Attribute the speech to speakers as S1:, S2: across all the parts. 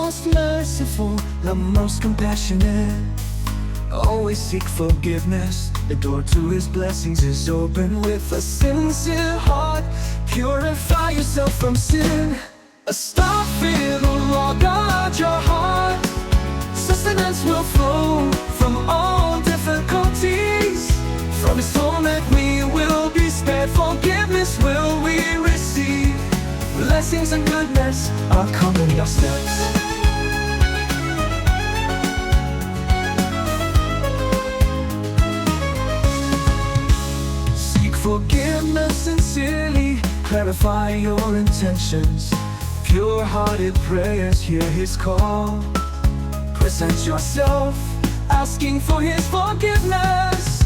S1: most merciful, the most compassionate. Always seek forgiveness. The door to His blessings is open. With a sincere heart, purify yourself from sin. Astaghfirullah, guard your heart. Sustenance will flow from all difficulties. From His torment we will be spared. Forgiveness will we receive. Blessings and goodness accompany our steps. Forgiveness sincerely, clarify your intentions. Pure-hearted prayers, hear His call. Present yourself, asking for His forgiveness.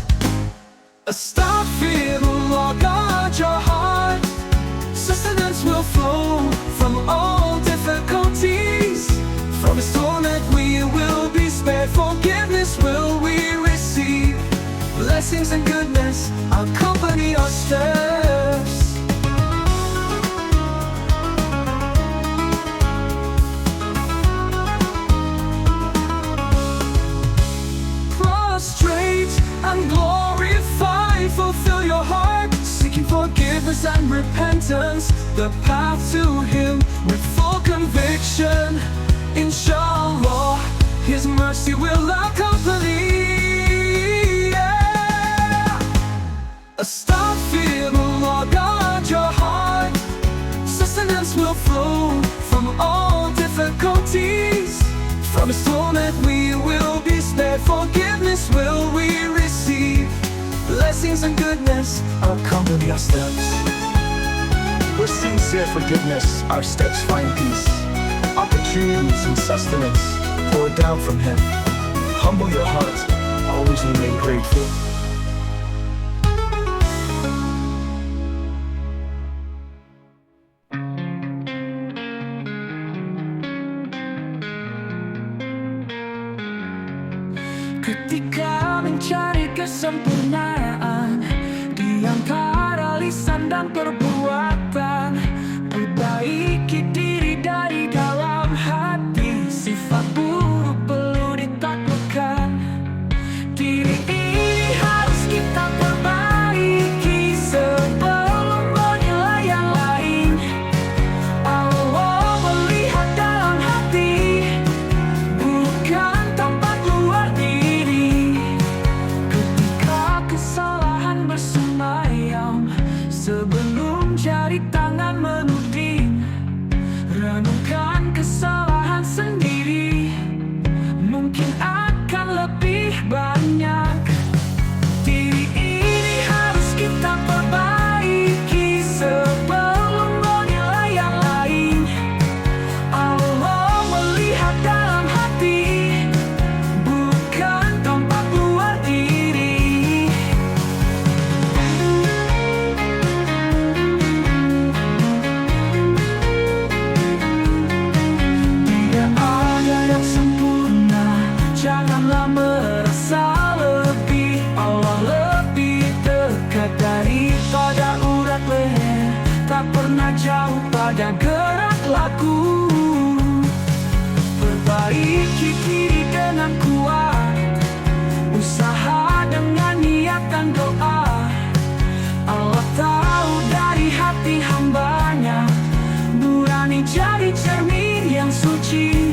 S1: Astaghfirullah, guard your heart. Sustenance will flow from all difficulties. From His torment we will be spared. Forgiveness will we receive. Blessings and goodness accompany our steps. Prostrate and glorify, fulfill your heart, seeking forgiveness and repentance. The path to Him with full conviction. Inshallah, His mercy will accompany. Astaghfirullah, guard your heart. Sustenance will flow from all difficulties. From His torment we will be spared. Forgiveness will we receive. Blessings and goodness accompany our steps.
S2: With sincere forgiveness, our steps find peace. Opportunities and sustenance pour down from Him. Humble your heart, always remain grateful.
S1: Ketika mencari kesempurnaan di antara lisan dan perbuatan, perbaiki diri dari dalam hati. Sifat buruk perlu ditaklukkan. Diri ini harus kita perbaiki sebelum menilai yang lain. Allah melihat dalam hati, bukan tampak luar diri. Ketika kesalahan bersemayam sebelum jari tangan menuding, renungkan kesalahan sendiri, mungkin akan lebih banyak. Diri ini harus kita perbaiki sebelum menilai yang lain. Allah melihat dalam hati, bukan tampak luar diri. Tidak ada yang sempurna, janganlah merasa lebih. Allah lebih dekat daripada urat leher, tak pernah jauh pada gerak laku. Perbaiki diri dengan kuat, usaha dengan niat dan doa. Allah tahu dari hati hambanya, nurani jadi cermin yang suci.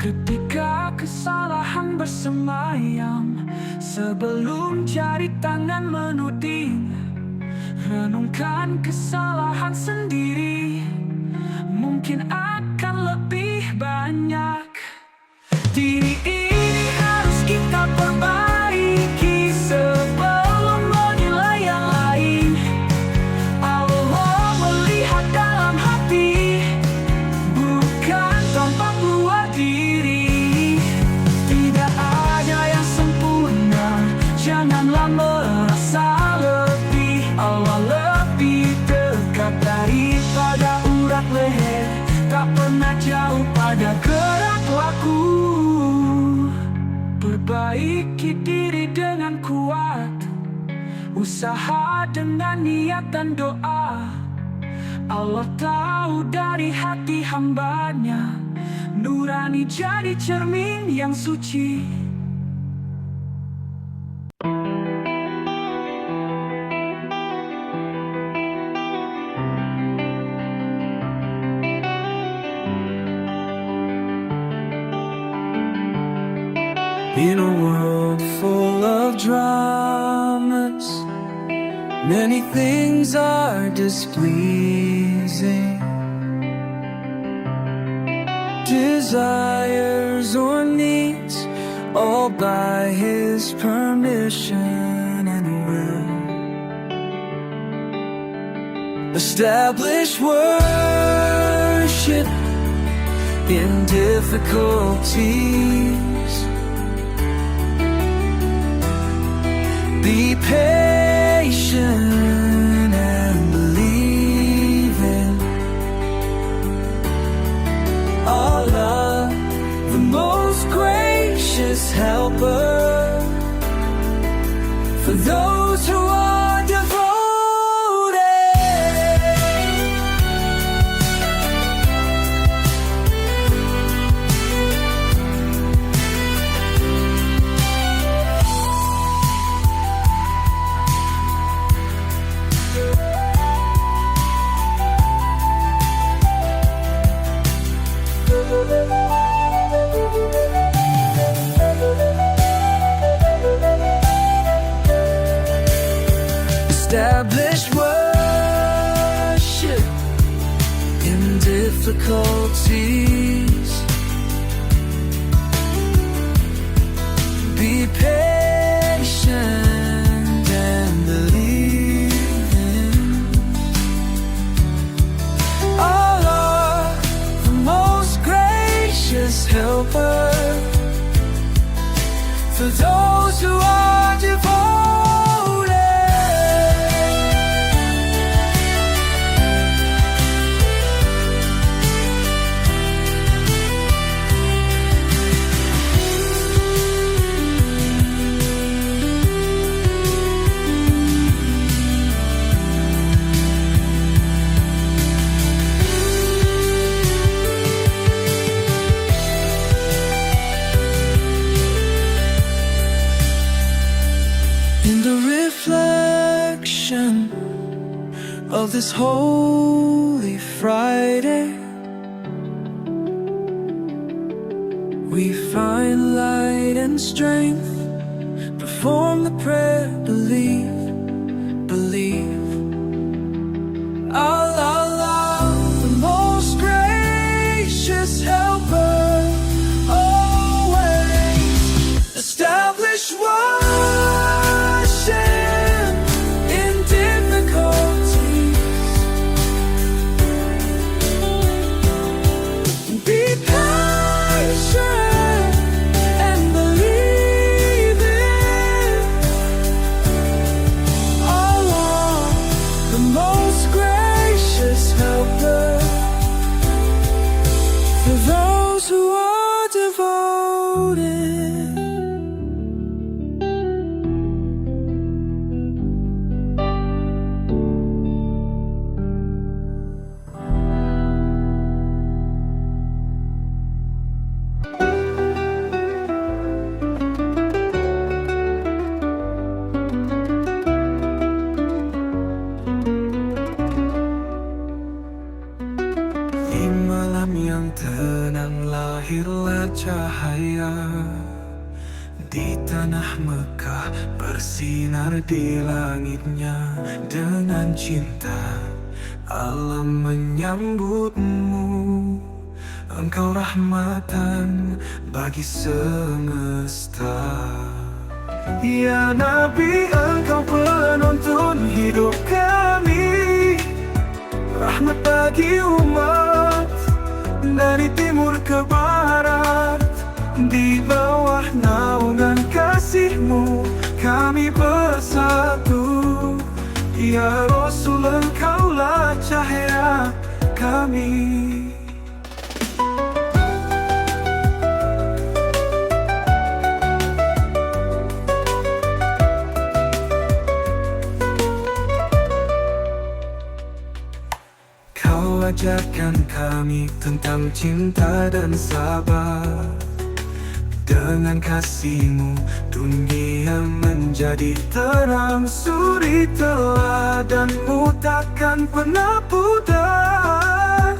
S1: Ketika kesalahan bersemayam sebelum jari tangan menuding, renungkan kesalahan sendiri, mungkin akan lebih banyak. Diri ini harus kita perbaiki sebelum menilai yang lain. Allah melihat dalam hati, bukan tampak luar diri. Tidak ada yang sempurna, janganlah Perbaiki diri dengan kuat, usaha dengan niat dan doa. Allah tahu dari hati hambanya, nurani jadi cermin yang suci. In a world full of dramas, many things are displeasing. Desires or needs, all by His permission and will. Establish worship in difficulties. Be patient and believe in Allah, the most gracious helper, for those who are devoted. Establish worship in difficulties. Be patient and believe in Allah, the most gracious helper, for those who are devoted. In the reflection of this Holy Friday, we find light and strength. Perform the prayer, believe, believe. Allah, the most gracious helper, always establish worship in difficulties. Be patient and believe in Allah, the most gracious helper, for those who are devoted. Di malam yang tenang lahirlah cahaya, di tanah Mekah bersinar di langitnya. Dengan cinta Allah menyambutmu, engkau rahmatan bagi semesta. Ya Nabi, engkau penuntun hidup kami, rahmat bagi umat, dari timur ke barat. Di bawah naungan kasih-Mu kami bersatu. Ya Rasul, engkaulah cahaya kami. kami tentang cinta dan sabar. Dengan kasih-Mu dunia menjadi terang, suri teladan-Mu takkan pernah pudar.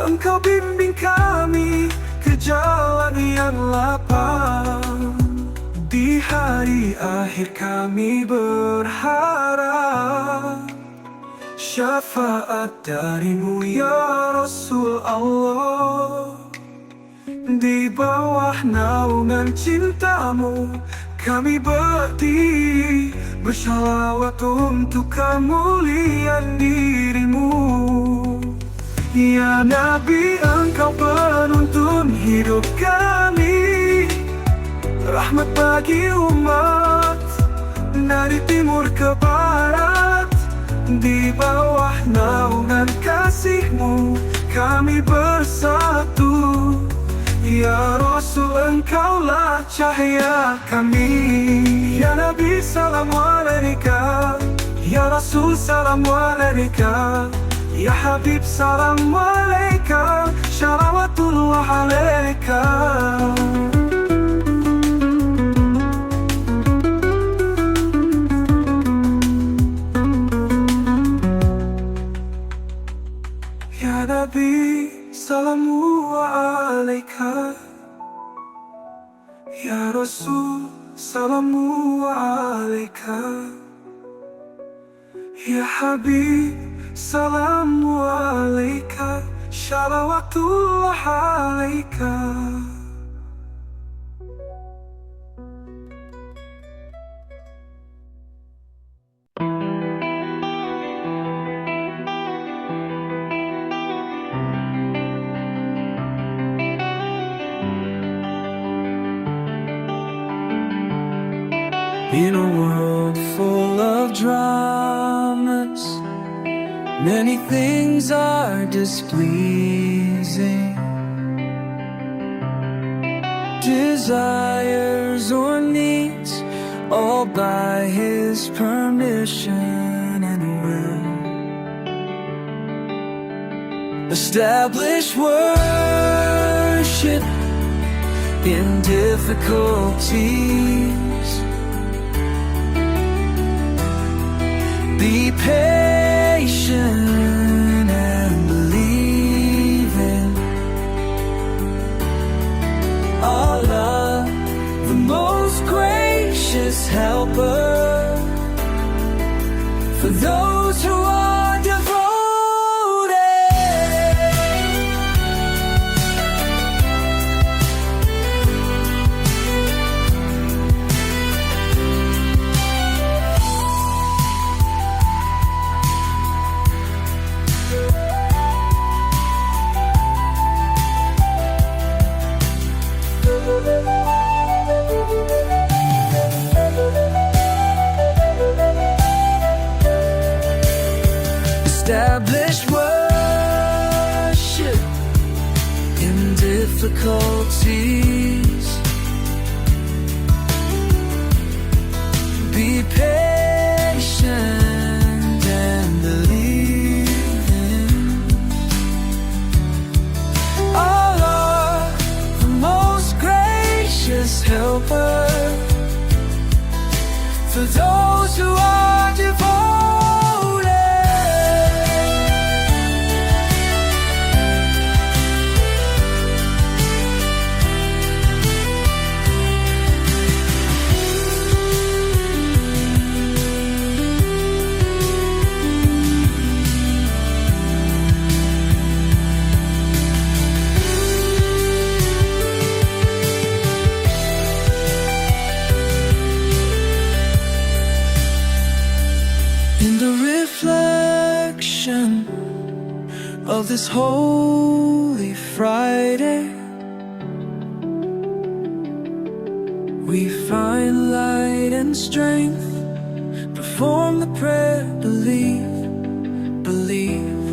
S1: Engkau bimbing kami ke jalan yang lapang. Di hari akhir kami berharap syafaat dari-Mu ya Rasul Allah. Di bawah naungan cinta-Mu kami berdiri, bersalawat untuk kemuliaan diri-Mu. Ya Nabi, Engkau penuntun hidup kami, rahmat bagi umat dari timur ke barat. Di bawah naungan kasih-Mu kami bersatu. Ya Rasul, Engkaulah cahaya kami. Ya Nabi, salam alaika. Ya Rasul, salam alaika. Ya Habib, salam alaika. Shalawatullah alaika. Ya Nabi, salamu alaika. Ya Rasul, salamu alaika. Ya Habib, salamu alaika. Shalawatullah alaika. In a world full of dramas, many things are displeasing. Desires or needs, all by His permission and will. Establish worship in difficulties. Be patient and believe in Allah, the most gracious helper, for those who are devoted. Establish worship in difficulties. Be patient and believe in Allah, the most gracious helper, for those who are devoted. In the reflection of this holy Friday, we find light and strength. Perform the prayer, believe, believe.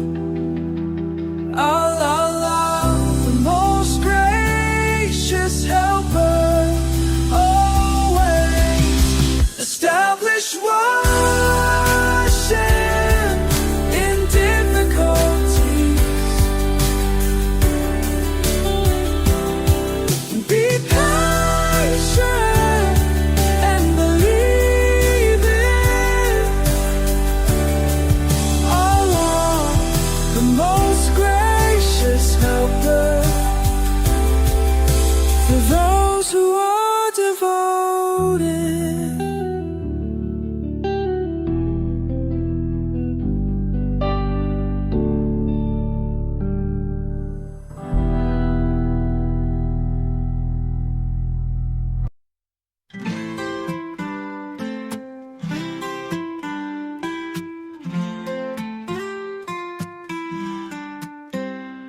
S1: Allah, Allah, the most gracious helper, always establish worship in difficulties.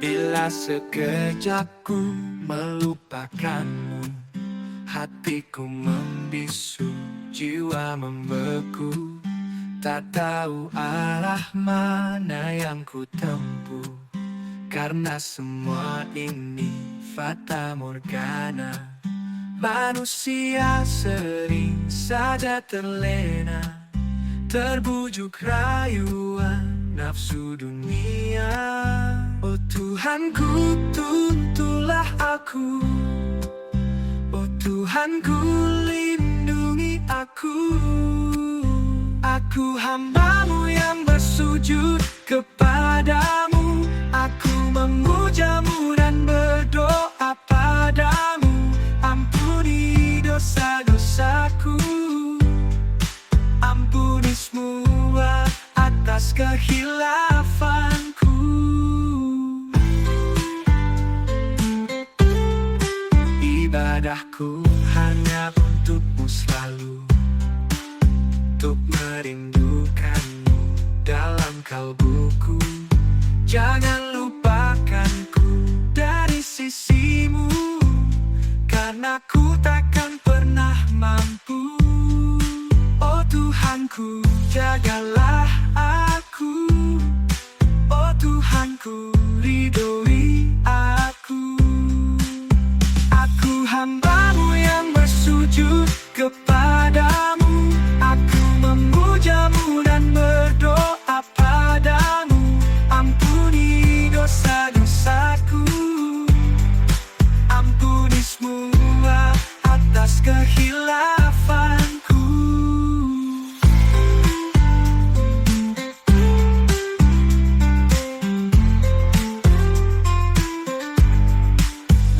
S1: Bila sekejap ku melupakanmu, hatiku membisu, jiwa membeku. Tak tahu arah mana yang ku tempuh, karena semua ini fata morgana. Manusia sering saja terlena, terbujuk rayuan nafsu dunia. Oh Tuhanku, tuntunlah aku. Oh Tuhanku, lindungi aku. Aku hamba-Mu yang bersujud kepadamu. Aku memuja-Mu dan berdoa padamu. Ampuni dosa-dosaku, ampuni semua atas kehilafanku. Ibadahku hanya untuk-Mu selalu, untuk merindukan-Mu dalam kalbuku. Jangan lupakanku dari sisi-Mu, karena ku takkan pernah mampu. Oh Tuhanku, jagalah aku. Oh Tuhanku, ridhoi aku. Aku hamba-Mu yang bersujud kepadamu. Aku memuja-Mu dan berdoa padamu. Ampuni dosa-dosaku, ampuni semua atas kehilafanku.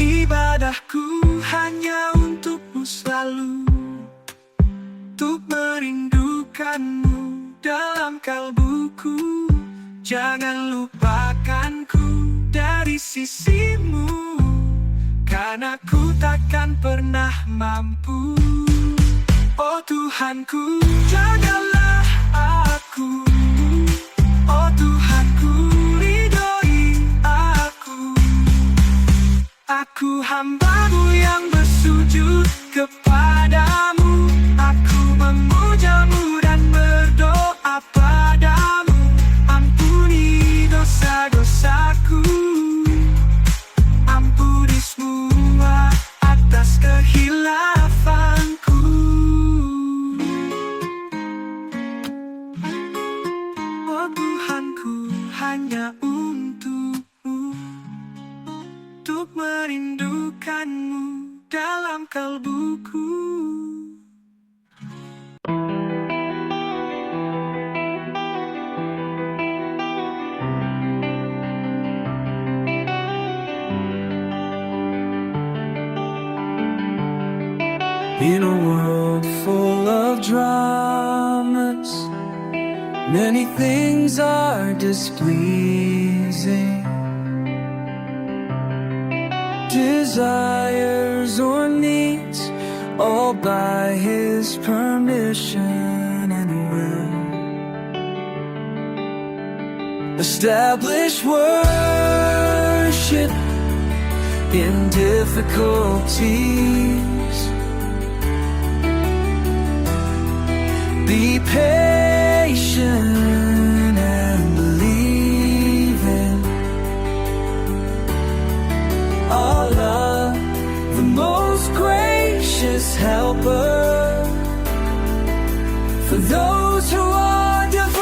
S1: Ibadahku hanya untuk-Mu selalu, untuk merindukan-Mu dalam kalbuku. Jangan lupakanku dari sisi-Mu, karena ku takkan pernah mampu. Oh Tuhanku, jagalah aku. Oh Tuhanku, ridhoi aku. Aku hamba-Mu yang bersujud kepadamu. Aku memuja-Mu dan berdoa padamu. Ampuni dosa-dosaku, ampuni semua atas kehilafanku. Oh Tuhanku, hanya untuk-Mu, untuk merindukan-Mu dalam kalbuku. In a world full of dramas, many things are displeasing. Desires or needs, all by His permission and will. Establish worship in difficulties. Be patient and believe in Allah, the most gracious helper, for those who are devoted.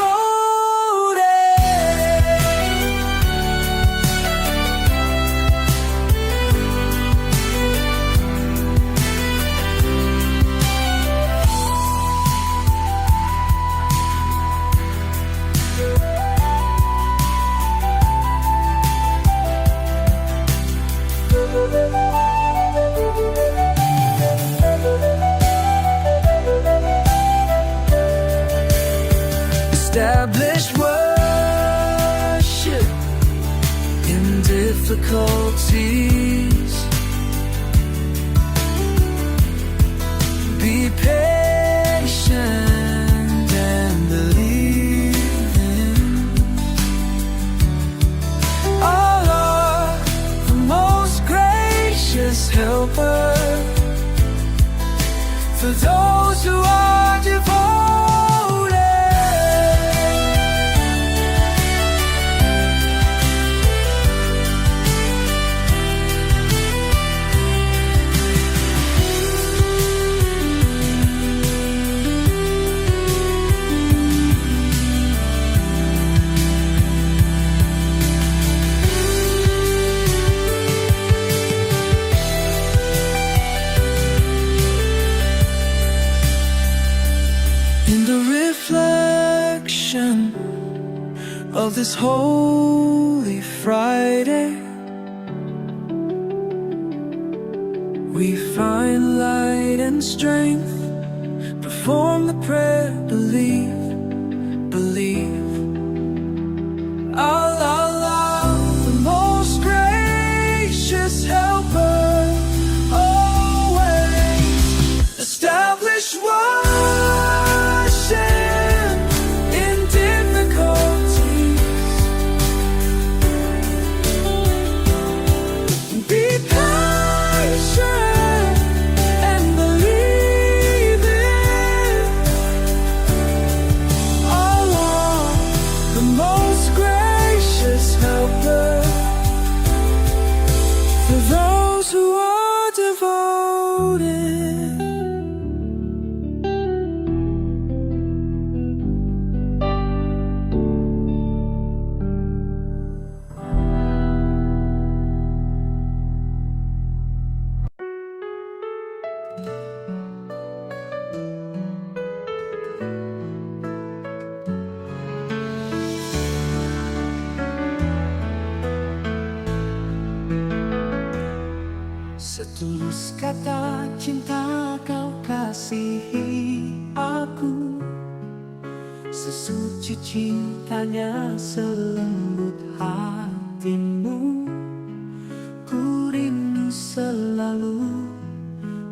S1: patient and believe in our Lord, the most gracious helper, for those who are devoted. In the reflection of this Holy Friday, we find light and strength. Perform the prayer, believe, believe. Allah, Allah, the most gracious helper, always establish worship in difficulties. Be patient and believe in Allah, the most gracious helper, for those who are devoted. Setulus kata cinta kau kasihi aku, sesuci cintanya selembut hatimu. Ku rindu selalu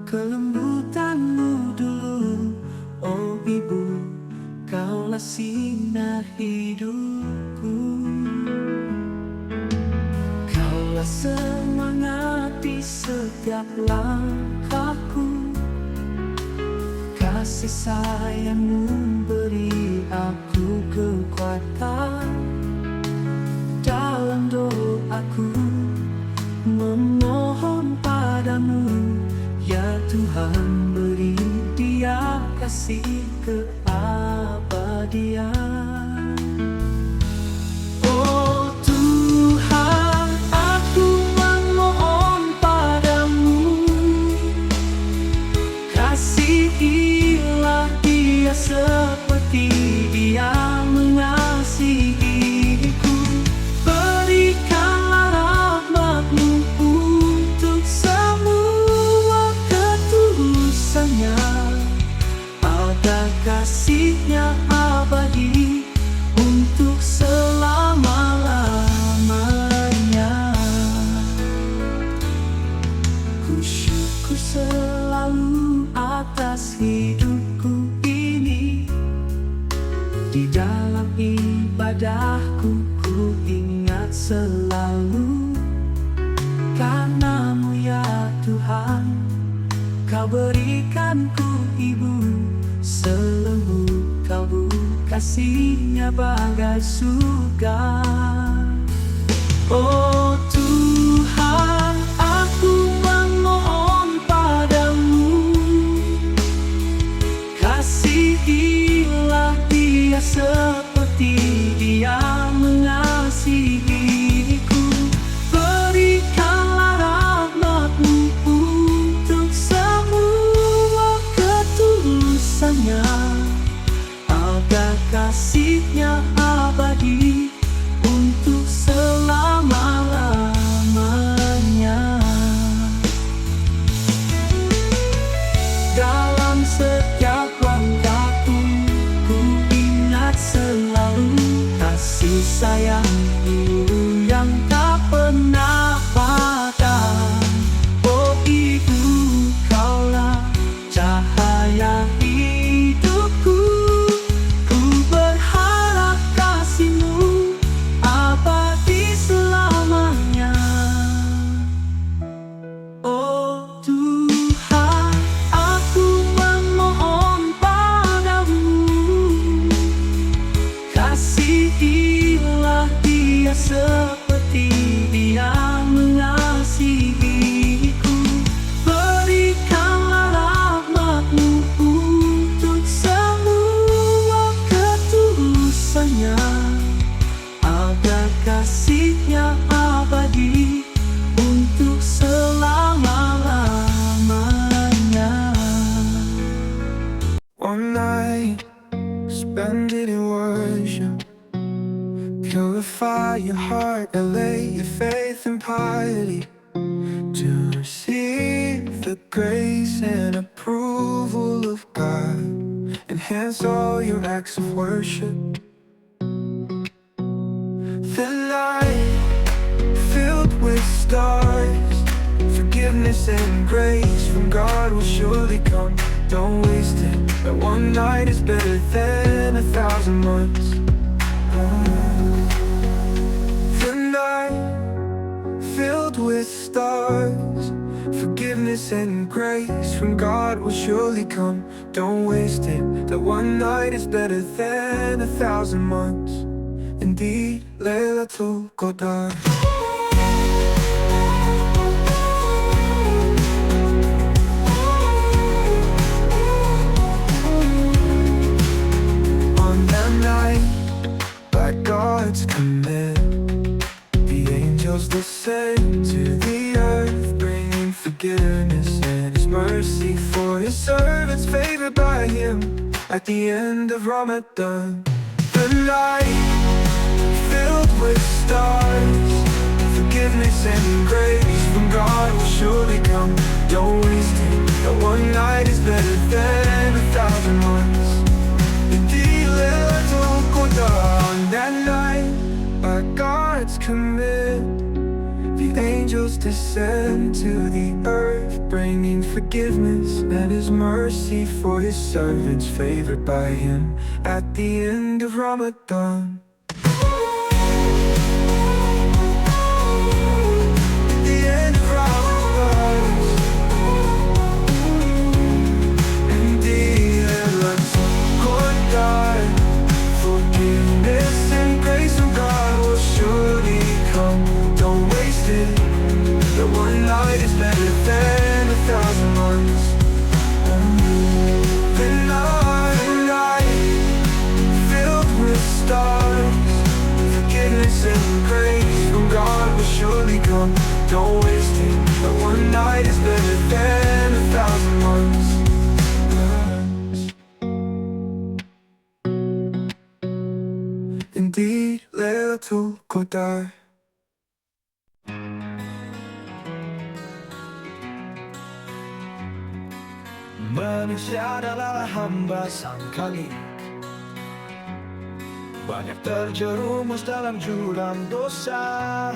S1: kelembutanmu dulu. Oh ibu, kaulah sinar hidupku. Kaulah semangat di setiap langkahku. Kasih sayangmu beri aku kekuatan. Dalam doaku memohon padamu, ya Tuhan, beri dia kasih keabadian. Oh Tuhan, aku memohon padamu, kasihilah dia seperti dia mengasihiku. Berikanlah rahmat-Mu untuk semua ketulusannya, agar kasih-Nya abadi untuk selama-lamanya. Ku syukur selalu atas hidupku ini. Di dalam ibadahku ku ingat selalu, karena-Mu ya Tuhan, Kau berikanku ibu selembut kalbu, kasih-Nya bagai surga. Oh Tuhan, aku memohon padamu, kasihilah dia seperti dia mengasihiku. Berikanlah rahmat-Mu untuk semua ketulusannya, agar kasih-Nya abadi untuk selama-lamanya.
S2: One night, spend it in worship. Purify your heart and lay your faith in piety to receive the grace and approval of God. Enhance all your acts of worship. The night filled with stars, forgiveness and grace from God will surely come. Don't waste it, but one night is better than 1,000 months. The night filled with stars, forgiveness and grace from God will surely come. Don't waste it, that one night is better than 1,000 months. Indeed, Laylatul Qadr. On that night, by God's command, the angels descend to the earth, bringing forgiveness and His mercy for His servants favored by Him at the end of Ramadan. The night filled with stars, forgiveness and grace from God will surely come. Don't waste it, that one night is better than 1,000 months. Indeed, Laylatul Qadr. On that night, by God's command, the angels descend to the earth, bringing forgiveness and His mercy for His servants favored by Him at the end of Ramadan. Forgiveness and grace from God will surely come. Don't waste it, the one night is better than 1,000 months. The night filled with stars, forgiveness and grace from God will surely come. Don't waste it, the one night is better than 1,000 months. Indeed, Laylatul Qadr. Manusia adalah hamba sang Khalik, banyak terjerumus dalam jurang dosa.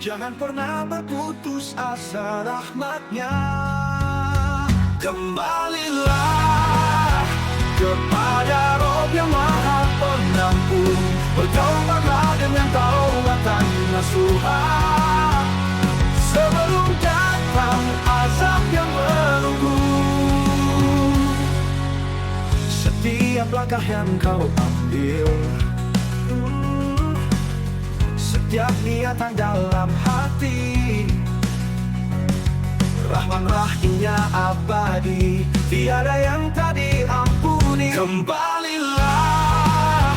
S2: Jangan pernah berputus asa rahmat-Nya. Kembalilah kepada Rob yang Maha Pengampun, bertaubatlah dengan taubatan nasuha, sebelum datang azab yang menunggu. Setiap langkah yang kau ambil, setiap niatan dalam hati, Rahman Rahimnya abadi, tiada yang tak diampuni. Kembalilah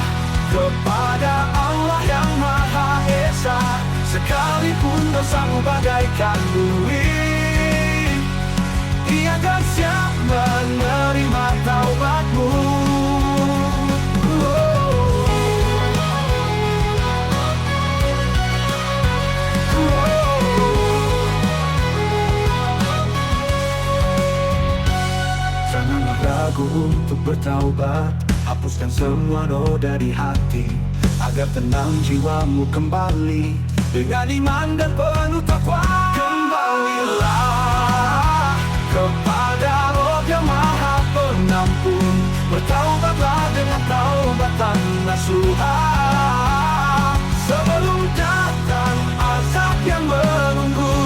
S2: kepada Allah yang Maha Esa, sekalipun dosamu bagaikan bui, Dia akan siap menerima taubatmu. Janganlah ragu untuk bertaubat, hapuskan semua noda di hati, agar tenang jiwamu kembali dengan iman dan penuh takwa. Kembalilah kepada Rob yang Maha Pengampun, bertaubatlah dengan taubatan nasuha, sebelum datang azab yang menunggu.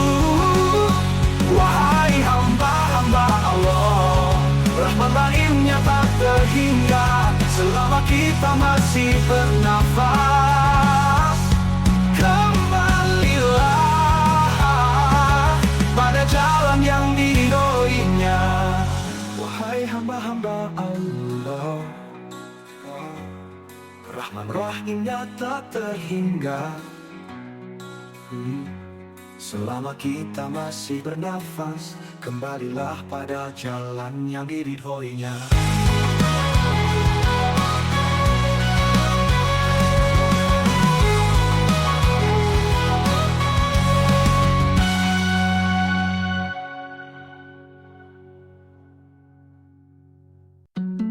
S2: Wahai hamba-hamba Allah, Rahman Rahimnya tak terhingga selama kita masih bernafas. Kembalilah pada jalan yang diridhoinya. Wahai hamba-hamba Allah, Rahman Rahimnya tak terhingga Selama kita masih bernafas, kembalilah pada jalan yang diridhoinya.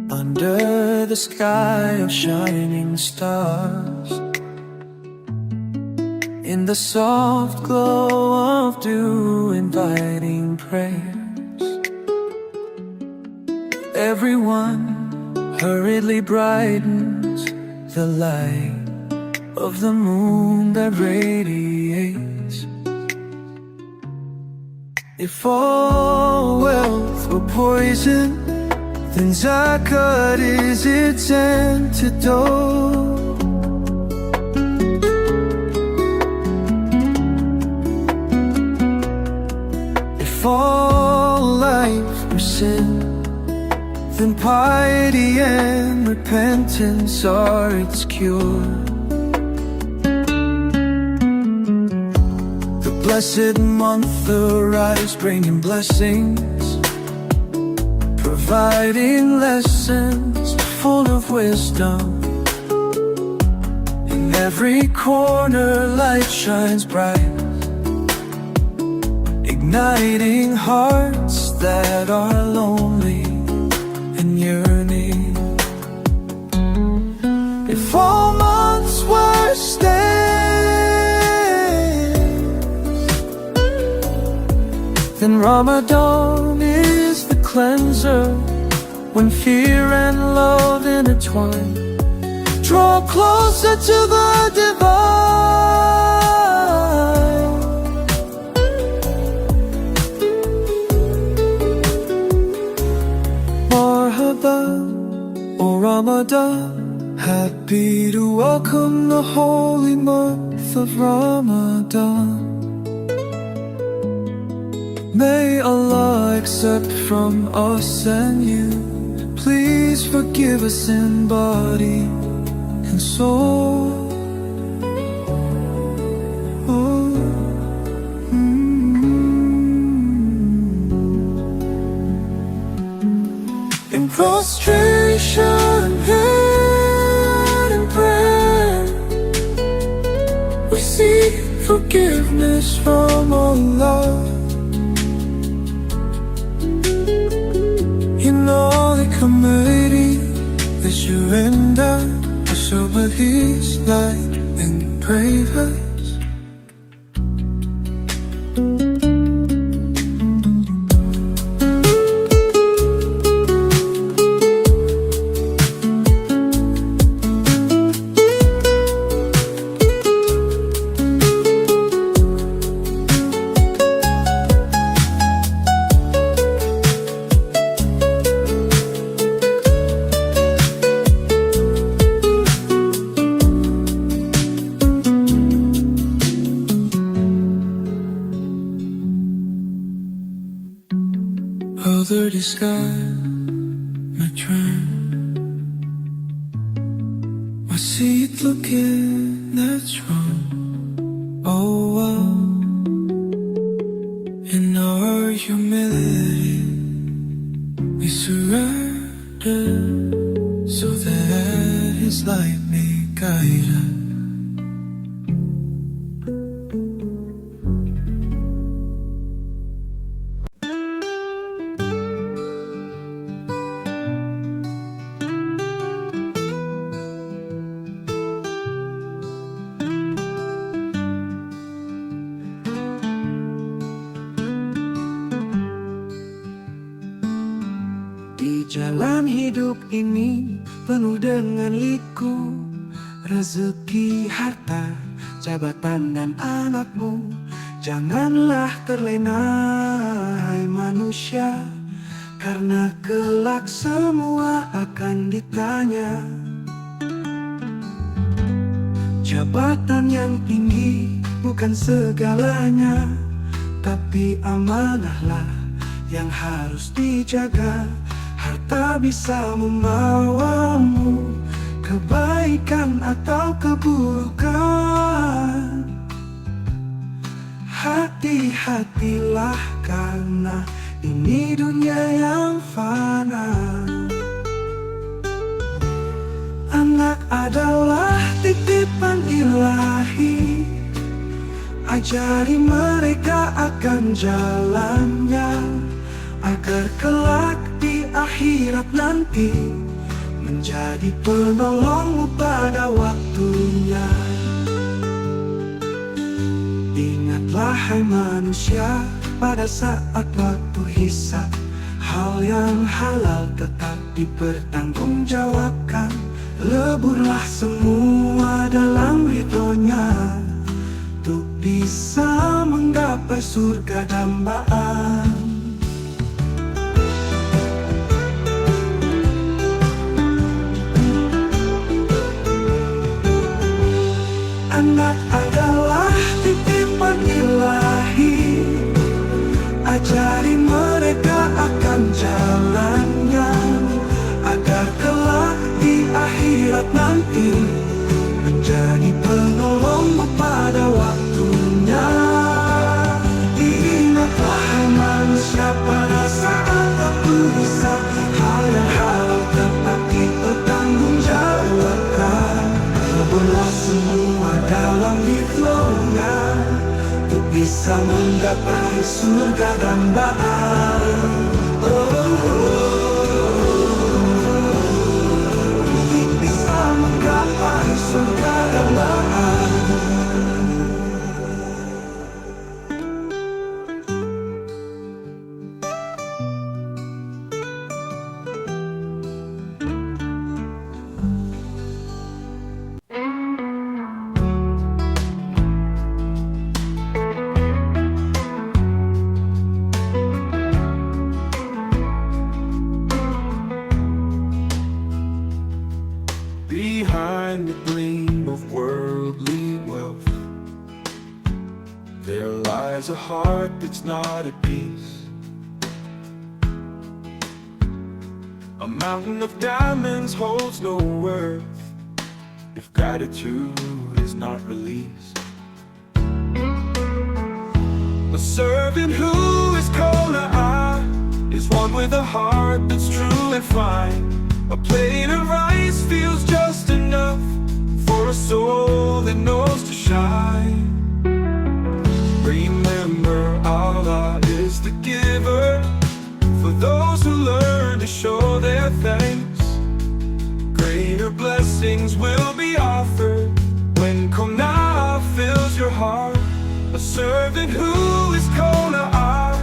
S2: Under the sky of shining stars, in the soft glow of dew inviting prayers, everyone hurriedly brightens the light of the moon that radiates. If all wealth were poison, then zakat is its antidote. If all life were sin, then piety and repentance are its cure. The blessed month arrives, bringing blessings, providing lessons full of wisdom. In every corner light shines bright, igniting hearts that are lonely and yearning. If all months were stains, then Ramadan is the cleanser. When fear and love intertwine, draw closer to the divine. Marhaba, O Ramadan, happy to welcome the holy month of Ramadan. May Allah accept from us and you. Please forgive us in body and soul. Oh, In prostration and in prayer, we seek forgiveness from Allah. In all the community, the surrender, I show but His light and brave us. Other disguise, my trying. I see it looking that's wrong. Oh, wow. In our humility, we surrender so that His light may guide us. Di jalan hidup ini penuh dengan liku, rezeki, harta, jabatan dan anakmu. Janganlah terlena hai manusia, karena kelak semua akan ditanya. Jabatan yang tinggi bukan segalanya, tapi amanahlah yang harus dijaga. Harta bisa membawamu kebaikan atau keburukan.
S1: Hati-hatilah karena ini dunia yang fana. Anak adalah titipan ilahi, ajari mereka akan jalannya, agar kelak di akhirat nanti menjadi penolongmu pada waktunya. Ingatlah hai manusia, pada saat waktu hisab, hal yang halal tetap dipertanggungjawabkan. Leburlah semua dalam ridhonya, untuk bisa menggapai surga dambaan. Anak adalah titipan ilahi, ajari mereka akan jalannya, agar kelak di akhirat nanti menjadi penolongmu pada waktunya. Ingatlah manusia, pada saat waktu hisab, hal yang halal tetap dipertanggungjawabkan. Leburlah semua dalam ridhonya, untuk bisa menggapai surga dambaan. Untuk bisa menggapai surga dambaan. Behind the gleam of worldly wealth, there lies a heart that's not at peace. A mountain of diamonds holds no worth if gratitude is not released. A servant who is called I is one with a heart that's true and fine. A plate of rice feels just enough for a soul that knows to shine. Remember, Allah is the giver, for those who learn to show their thanks. Greater blessings will be offered when Qana'ah fills your heart. A servant who is Qana'ah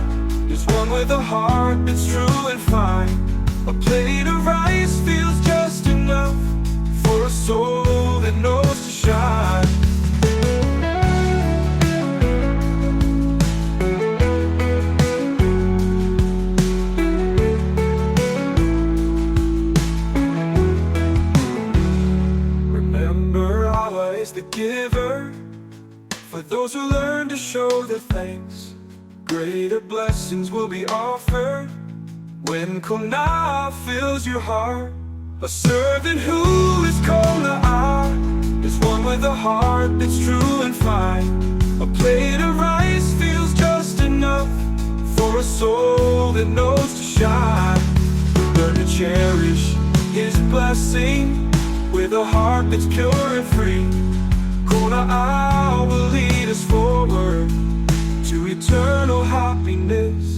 S1: is one with a heart that's true and fine. A plate of rice feels just enough for a soul that knows to shine. Remember, Allah is the giver, for those who learn to show their thanks. Greater blessings will be offered when Qana'ah fills your heart. A servant who is Qana'ah is one with a heart that's true and fine. A plate of rice feels just enough for a soul that knows to shine. Learn to cherish His blessing with a heart that's pure and free. Qana'ah will lead us forward to eternal happiness.